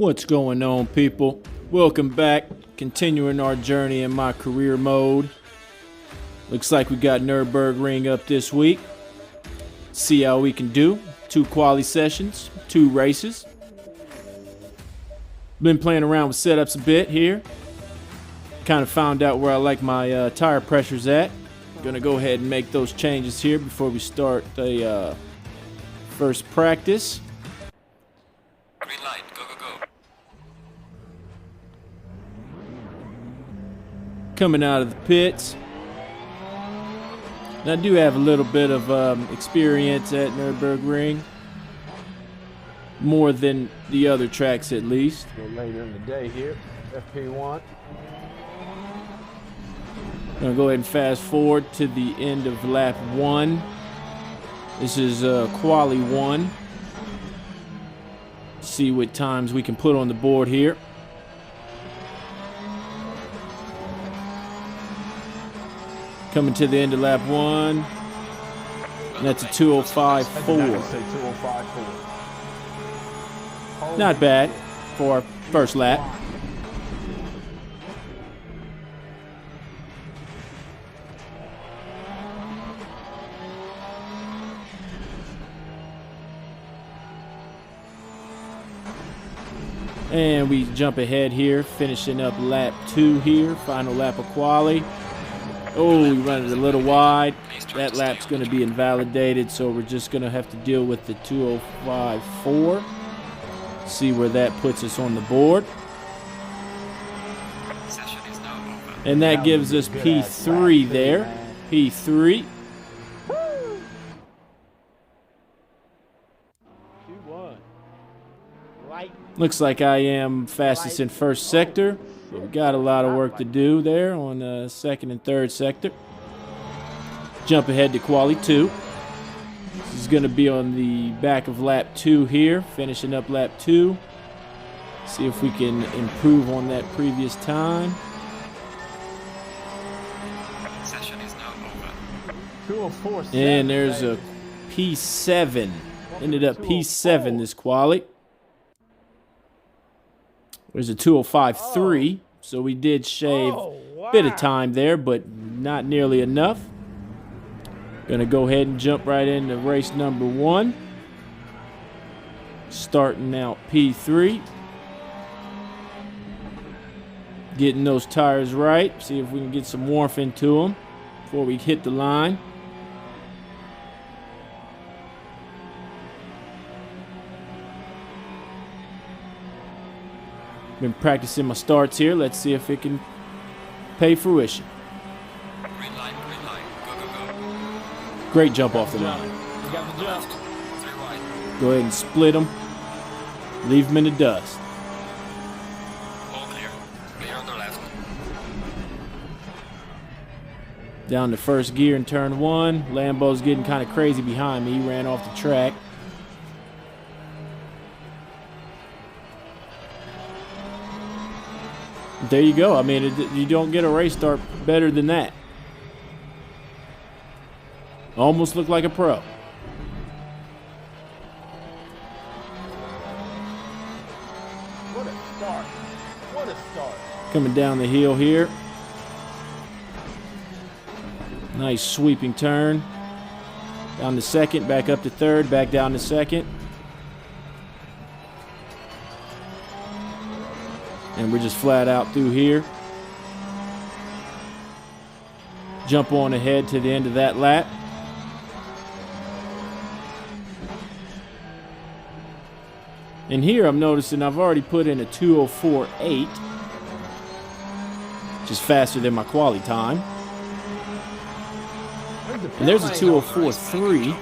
What's going on, people? Welcome back. Continuing our journey in my career mode. Looks like we got Nürburgring up this week. See how we can do. 2 quali sessions, 2 races. Been playing around with setups a bit here. Kind of found out where I like my tire pressures at. Gonna go ahead and make those changes here before we start the first practice. Green light, go, go, go. Coming out of the pits. And I do have a little bit of experience at Nürburgring. More than the other tracks, at least. Go later in the day here, FP1. I'm gonna go ahead and fast forward to the end of lap 1. This is quali 1. See what times we can put on the board here. Coming to the end of lap 1. And that's a 2:05.4. Not bad for our first lap. And we jump ahead here, finishing up lap 2 here, final lap of quali. Oh, we run it a little wide. That lap's going to be invalidated, so we're just going to have to deal with the 2:05.4. See where that puts us on the board. And that gives us P3 there. P3. Looks like I am fastest in first sector. But we got a lot of work to do there on second and third sector. Jump ahead to quali 2. This is going to be on the back of lap 2 here, finishing up lap 2. See if we can improve on that previous time. Session is now over. And there's a P7. Ended up P7 this quali. There's a 2:05.3, so we did shave a bit of time there, but not nearly enough. Gonna go ahead and jump right into race number 1. Starting out P3. Getting those tires right. See if we can get some warmth into them before we hit the line. Been practicing my starts here. Let's see if it can pay fruition. Green light, go, go, go. Great jump off the line. You got the jump. 3 wide. Go ahead and split them. Leave them in the dust. All clear. Clear on the left. Down to first gear in turn 1. Lambo's getting kind of crazy behind me. He ran off the track. There you go. I mean, you don't get a race start better than that. Almost looked like a pro. What a start. What a start. Coming down the hill here. Nice sweeping turn. Down to second, back up to third, back down to second. And we're just flat out through here. Jump on ahead to the end of that lap. And here I'm noticing I've already put in a 2:04.8, which is faster than my quali time. And there's a 2:04.3,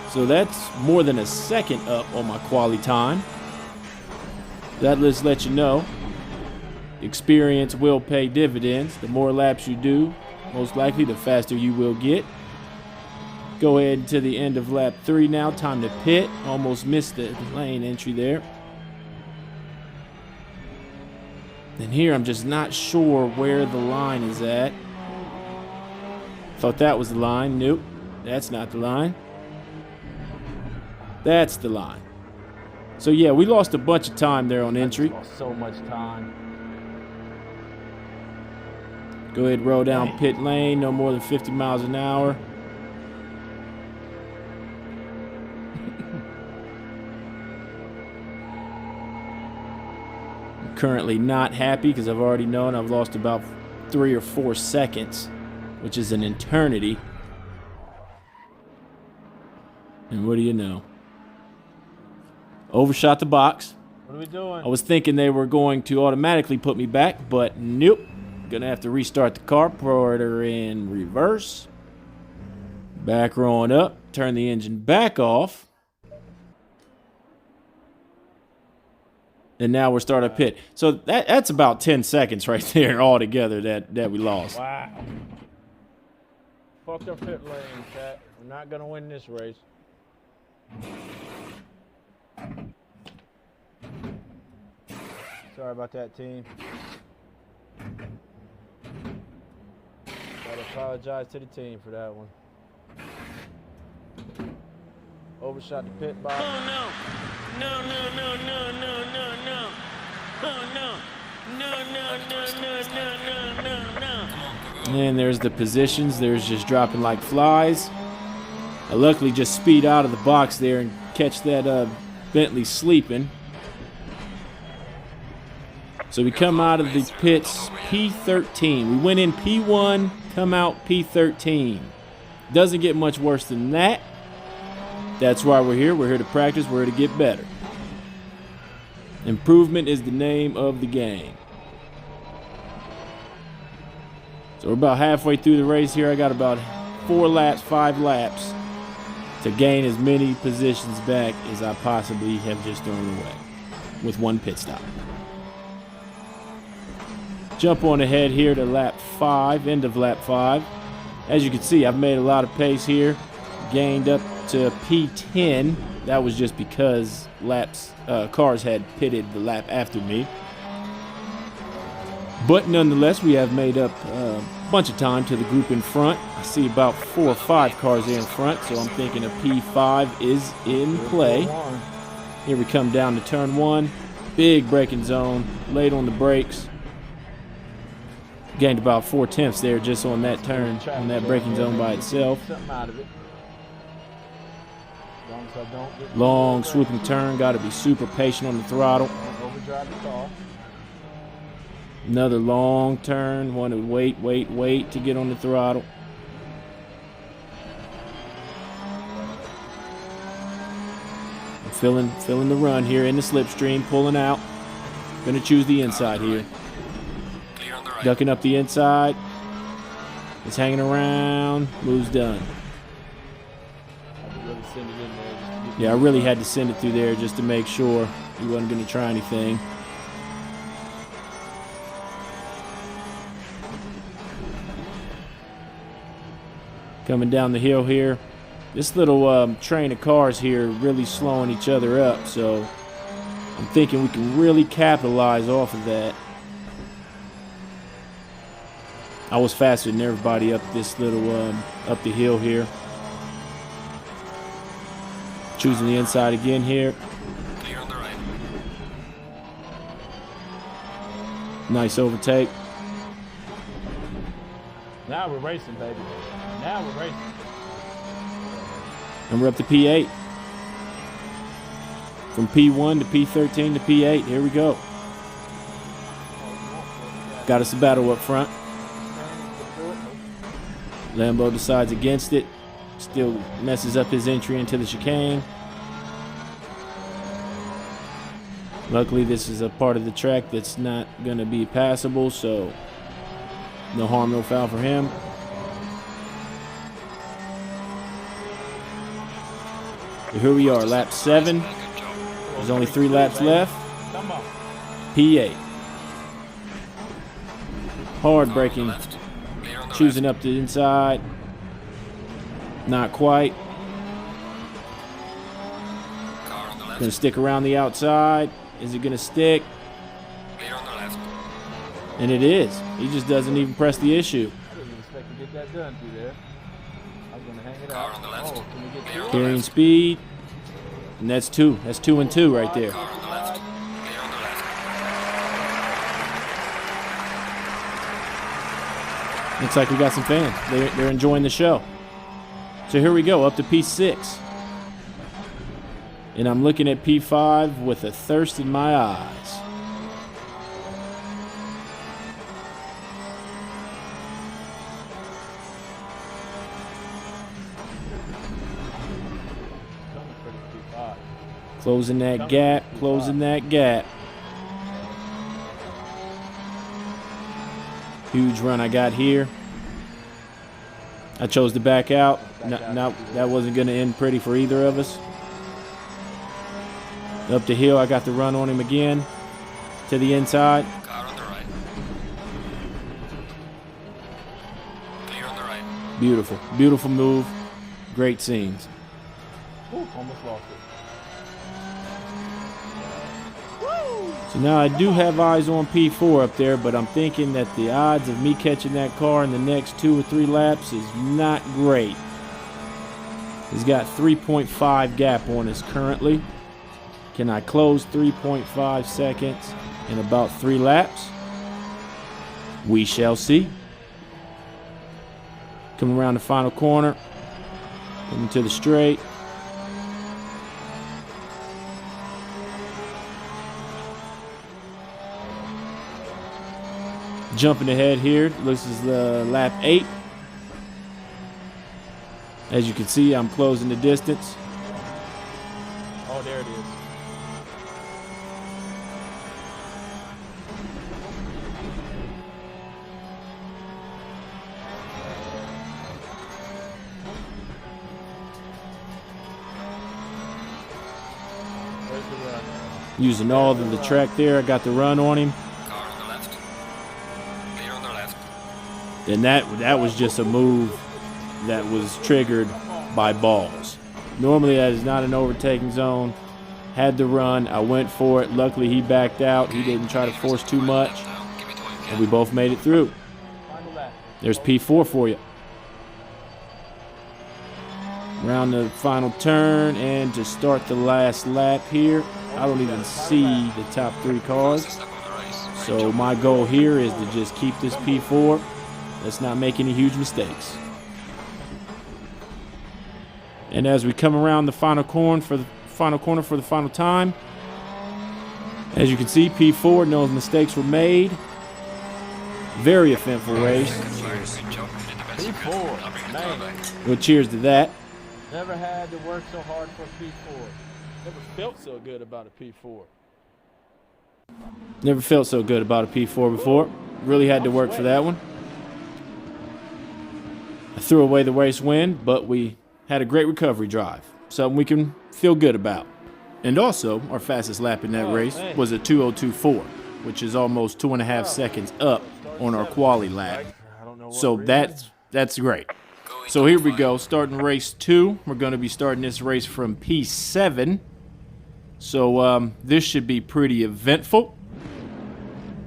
so that's more than a second up on my quali time. That just lets you know experience will pay dividends. The more laps you do, most likely the faster you will get. Go ahead to the end of lap 3 now. Time to pit. Almost missed the lane entry there. And here I'm just not sure where the line is at. Thought that was the line. Nope, that's not the line. That's the line. So yeah, we lost a bunch of time there on entry. Lost so much time. Go ahead, roll down pit lane, no more than 50 miles an hour. I'm currently not happy because I've already known I've lost about 3 or 4 seconds, which is an eternity. And what do you know? Overshot the box. What are we doing? I was thinking they were going to automatically put me back, but nope. Gonna have to restart the car, put her in reverse. Back rolling up, turn the engine back off. And now we're starting a pit. So that's about 10 seconds right there altogether that we lost. Wow. Fuck our pit lane, Cat. We're not gonna win this race. Sorry about that, team. Gotta apologize to the team for that one. Overshot the pit box. Oh no! No, no, no, no, no, no, no! Oh no! No, no, no, no, no, no, no, no! And there's the positions. There's just dropping like flies. I luckily just speed out of the box there and catch that Bentley sleeping. So we come out of the pits P13. We went in P1, come out P13. Doesn't get much worse than that. That's why we're here. We're here to practice. We're here to get better. Improvement is the name of the game. So we're about halfway through the race here. I got about 4 laps, 5 laps to gain as many positions back as I possibly have just thrown away with 1 pit stop. Jump on ahead here to lap 5, end of lap 5. As you can see, I've made a lot of pace here. Gained up to P10. That was just because cars had pitted the lap after me. But nonetheless, we have made up a bunch of time to the group in front. I see about 4 or 5 cars there in front, so I'm thinking a P5 is in play. Here we come down to turn 1. Big braking zone, late on the brakes. Gained about 4/10 there just on that turn, on that braking zone by itself. Long swooping turn, got to be super patient on the throttle. Another long turn, want to wait to get on the throttle. I'm feeling the run here in the slipstream, pulling out. Gonna choose the inside here. Ducking up the inside. It's hanging around. Move's done. Yeah, I really had to send it through there just to make sure he wasn't going to try anything. Coming down the hill here. This little train of cars here really slowing each other up, so I'm thinking we can really capitalize off of that. I was faster than everybody up this little up the hill here. Choosing the inside again here. Clear on the right. Nice overtake. Now we're racing, baby. Now we're racing. And we're up to P8. From P1 to P13 to P8. Here we go. Got us a battle up front. Lambo decides against it. Still messes up his entry into the chicane. Luckily, this is a part of the track that's not going to be passable, so no harm, no foul for him. So here we are, lap 7. There's only 3 laps left. P8. Hard braking. Choosing up the inside. Not quite. Gonna stick around the outside. Is it gonna stick? Clear on the left. And it is. He just doesn't even press the issue. I didn't expect to get that done through there. I was gonna hang it Car out. on the left. Oh, can we get Clear on the Carrying left. speed. And that's two. That's 2 and 2 right there. Car on the left. Clear on the left. Looks like we got some fans. They're enjoying the show. So here we go, up to P6. And I'm looking at P5 with a thirst in my eyes. Closing that gap, closing that gap. Huge run I got here. I chose to back out. No, that wasn't going to end pretty for either of us. Up the hill, I got the run on him again. To the inside. Car on the right. Clear on the right. Beautiful, beautiful move. Great scenes. Ooh, almost lost it. So now I do have eyes on P4 up there, but I'm thinking that the odds of me catching that car in the next 2 or 3 laps is not great. He's got 3.5 gap on us currently. Can I close 3.5 seconds in about 3 laps? We shall see. Coming around the final corner, coming to the straight. Jumping ahead here, this is lap 8. As you can see, I'm closing the distance. Oh, there it is. Where's the run? Using all of the track there, I got the run on him. Car on the left. Clear on the left. And that was just a move that was triggered by balls. Normally that is not an overtaking zone. Had the run, I went for it. Luckily he backed out. He didn't try to force too much. Give me 20. And we both made it through. Final lap. There's P4 for you. Around the final turn and to start the last lap here. I don't even see the top 3 cars. Fastest lap of the race. So my goal here is to just keep this P4. Let's not make any huge mistakes. And as we come around the final corner for the final time, as you can see, P4, no mistakes were made. Very eventful race. Good job. You did the best you could. P4, I'll bring the man. car back. Well, cheers to that. Never had to work so hard for a P4. Never felt so good about a P4. Never felt so good about a P4 before. Really had to work for that one. I threw away the race win, but we had a great recovery drive. Something we can feel good about. And also, our fastest lap in that race was a 2:02.4, which is almost 2.5 seconds up on our quali lap. So that's great. So here we go, starting race 2. We're going to be starting this race from P7. So this should be pretty eventful.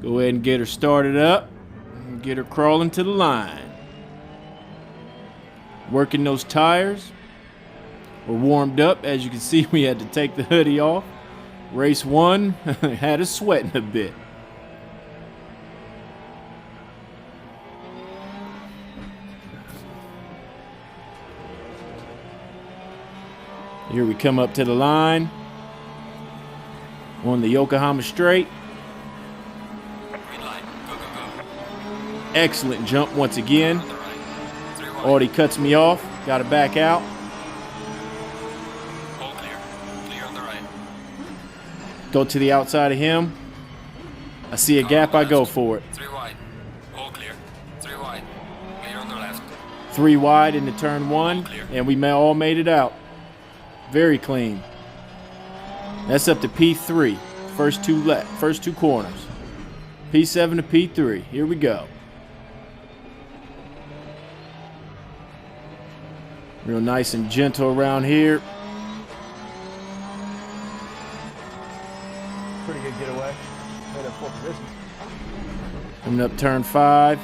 Go ahead and get her started up and get her crawling to the line. Working those tires. We're warmed up. As you can see, we had to take the hoodie off. Race 1 had us sweating a bit. Here we come up to the line on the Yokohama straight. Green light. Go, go, go. Excellent jump once again. On the right. 3 wide. Already cuts me off. Got to back out. All clear. Clear on the right. Go to the outside of him. I see a gap, I go for it. 3 wide. All clear. 3 wide. Clear on the left. 3 wide into turn 1, and we all made it out. Very clean. That's up to P3. First two corners. P7 to P3. Here we go. Real nice and gentle around here. Pretty good getaway. Made up 4 positions. Coming up turn 5.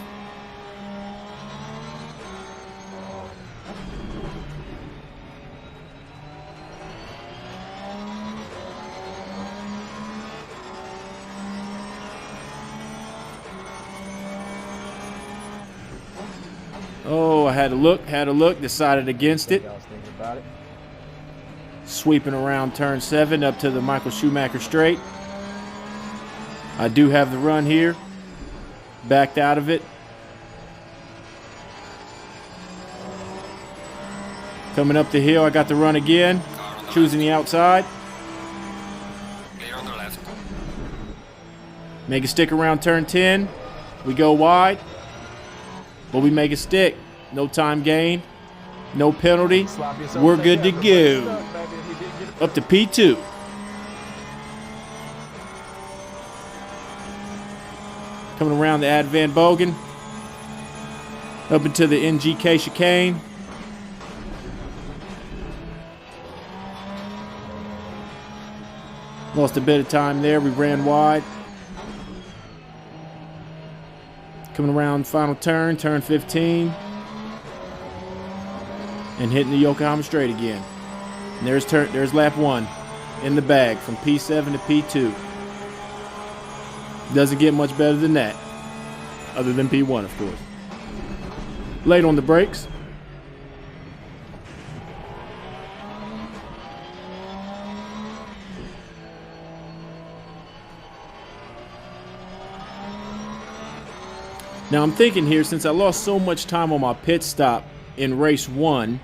Oh, I had to look, decided against it. I was thinking about it. Sweeping around turn 7 up to the Michael Schumacher straight. I do have the run here. Backed out of it. Coming up the hill, I got the run again. Car on the Choosing the outside. left. Clear on the left. Make it stick around turn 10. We go wide. But we make it stick. No time gain. No penalty. Slap yourself We're back good out. to Look, go. stuck, baby. He didn't get it. Up to P2. Coming around the Ad Van Bogen. Up into the NGK chicane. Lost a bit of time there. We ran wide. Coming around final turn, turn 15. And hitting the Yokohama straight again. And there's lap 1 in the bag from P7 to P2. Doesn't get much better than that. Other than P1, of course. Late on the brakes. Now I'm thinking here, since I lost so much time on my pit stop in race 1,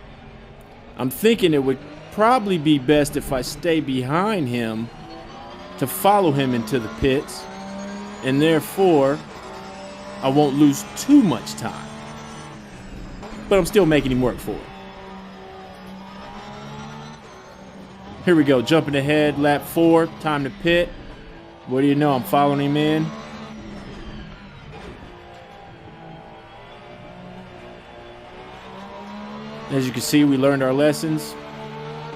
I'm thinking it would probably be best if I stay behind him to follow him into the pits, and therefore I won't lose too much time. But I'm still making him work for it. Here we go, jumping ahead, lap 4, time to pit. What do you know, I'm following him in. As you can see, we learned our lessons.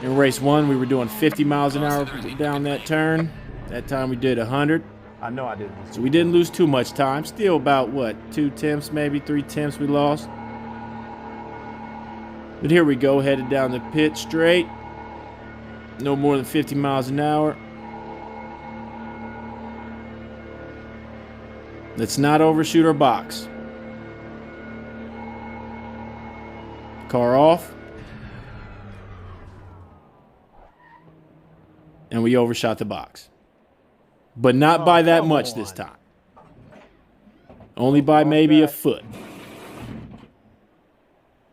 In race 1, we were doing 50 miles an hour down that turn. That time we did 100. I know I didn't. So we didn't lose too much time. Still about, what, 2 tenths, maybe 3 tenths we lost. But here we go, headed down the pit straight. No more than 50 miles an hour. Let's not overshoot our box. Car off. And we overshot the box. But not by that much this time. Only by maybe a foot.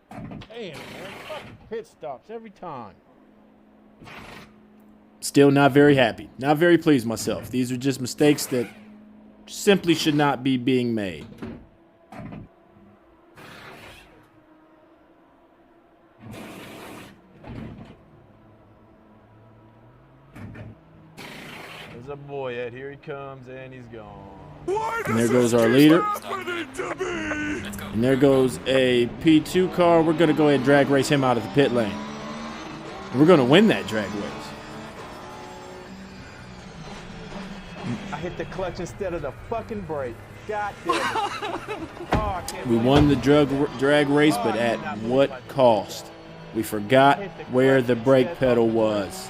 Damn, man. Fucking pit stops every time. Still not very happy. Not very pleased with myself. These are just mistakes that simply should not be being made. There's a boy Ed. Here he comes, and he's gone. And there goes our leader. Let's go. And there goes a P2 car. We're going to go ahead and drag race him out of the pit lane. And we're going to win that drag race. I hit the clutch instead of the fucking brake. God damn it. Oh, I can't We believe won the drag race, but at what cost? We forgot where the brake pedal was.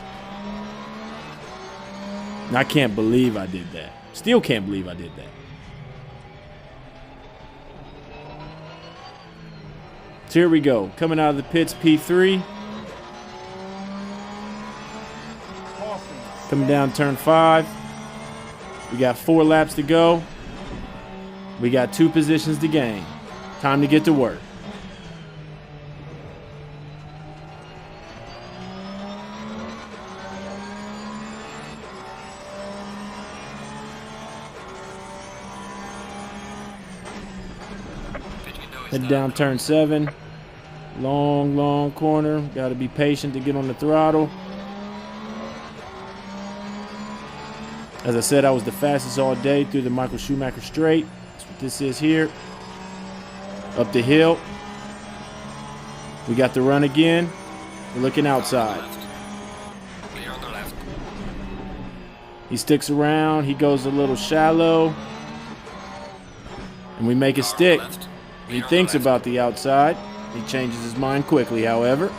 And I can't believe I did that. Still can't believe I did that. So here we go. Coming out of the pits, P3. Coming down turn 5. We got 4 laps to go. We got 2 positions to gain. Time to get to work. Head down turn 7. Long corner. Got to be patient to get on the throttle. As I said, I was the fastest all day through the Michael Schumacher straight. That's what this is here. Up the hill. We got the run again. We're looking outside. Clear on the left. He sticks around. He goes a little shallow. And we make it stick. He thinks about the outside. He changes his mind quickly, however.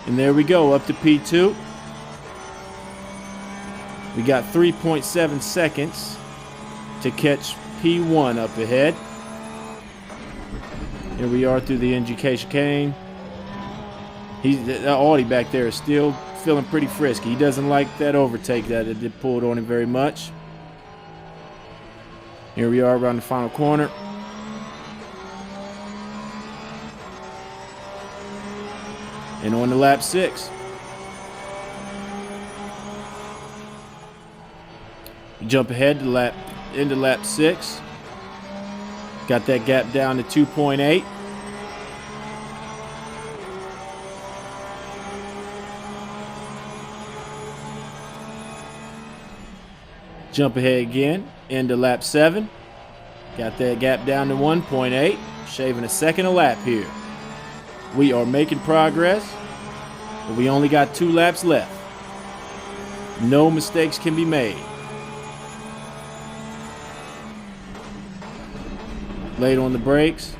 And there we go, up to P2. We got 3.7 seconds to catch P1 up ahead. Here we are through the NGK chicane. That Audi back there is still feeling pretty frisky. He doesn't like that overtake that it did pulled on him very much. Here we are around the final corner. And on to lap 6. We jump ahead to into lap 6. Got that gap down to 2.8. Jump ahead again into lap 7. Got that gap down to 1.8. Shaving a second a lap here. We are making progress, but we only got 2 laps left. No mistakes can be made. Late on the brakes.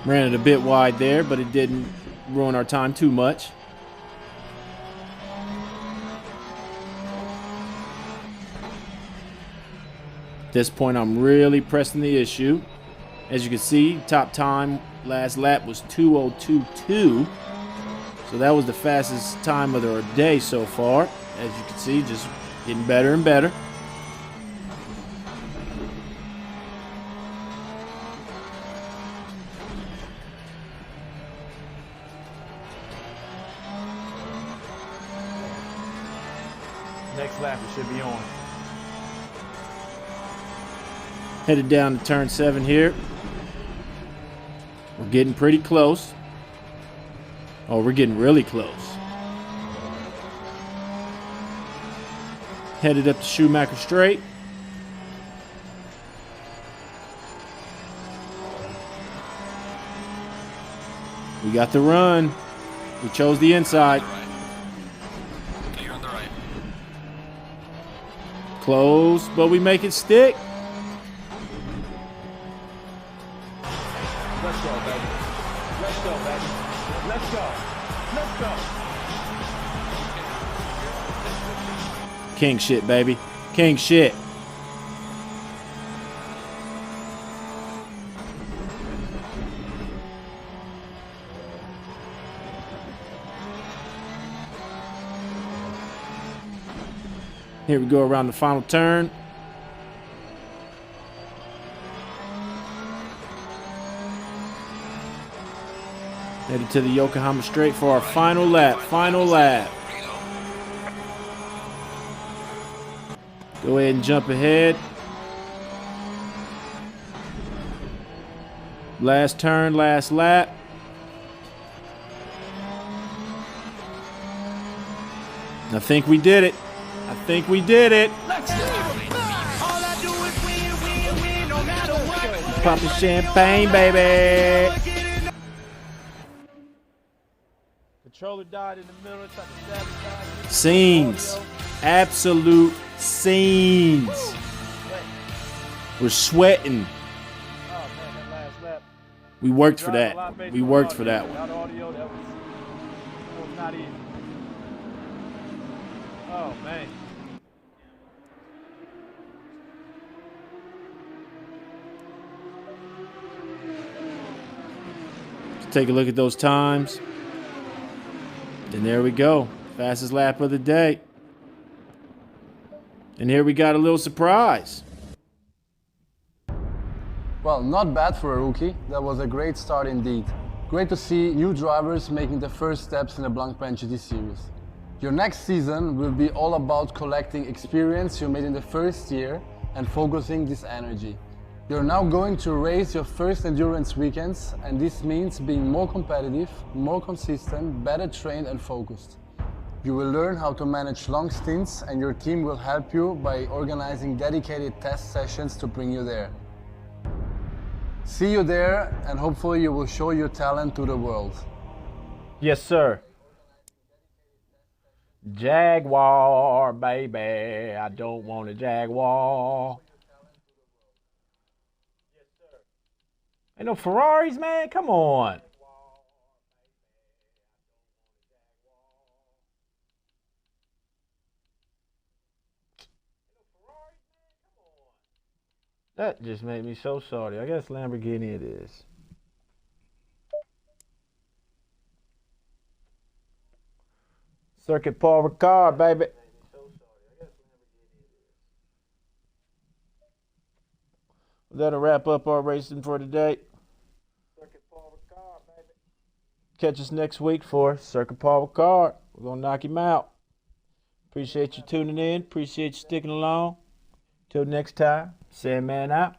Ran it a bit wide there, but it didn't ruin our time too much. At this point, I'm really pressing the issue. As you can see, top time last lap was 2:02.2. So that was the fastest time of the day so far. As you can see, just getting better and better. Next lap, it should be on. Headed down to turn 7 here. We're getting pretty close. Oh, we're getting really close. Headed up to Schumacher Straight. We got the run. We chose the inside. Clear on the right. Close, but we make it stick. Let's go, baby. Let's go, baby. Let's go. Let's go. King shit, baby. King shit. Here we go around the final turn. Headed to the Yokohama Straight for our final lap. Final lap. Go ahead and jump ahead. Last turn, last lap. I think we did it. I think we did it. Popping champagne, baby. Controller died in the middle of the Scenes. Absolute scenes. We're sweating. Oh man, that last lap. We worked for that. We worked for that one. Without audio, that was not easy. Oh man. Take a look at those times. And there we go. Fastest lap of the day. And here we got a little surprise. Well, not bad for a rookie. That was a great start indeed. Great to see new drivers making the first steps in the Blancpain GT series. Your next season will be all about collecting experience you made in the first year and focusing this energy. You're now going to race your first endurance weekends, and this means being more competitive, more consistent, better trained and focused. You will learn how to manage long stints, and your team will help you by organizing dedicated test sessions to bring you there. See you there, and hopefully you will show your talent to the world. Yes, sir. Jaguar, baby. I don't want a Jaguar. Ain't no Ferraris, man. Come on. That just made me so salty. I guess Lamborghini it is. Circuit Paul Ricard, baby. That'll wrap up our racing for today. Catch us next week for Circuit Paul Ricard. We're going to knock him out. Appreciate you tuning in. Appreciate you sticking along. Till next time, Sandman out.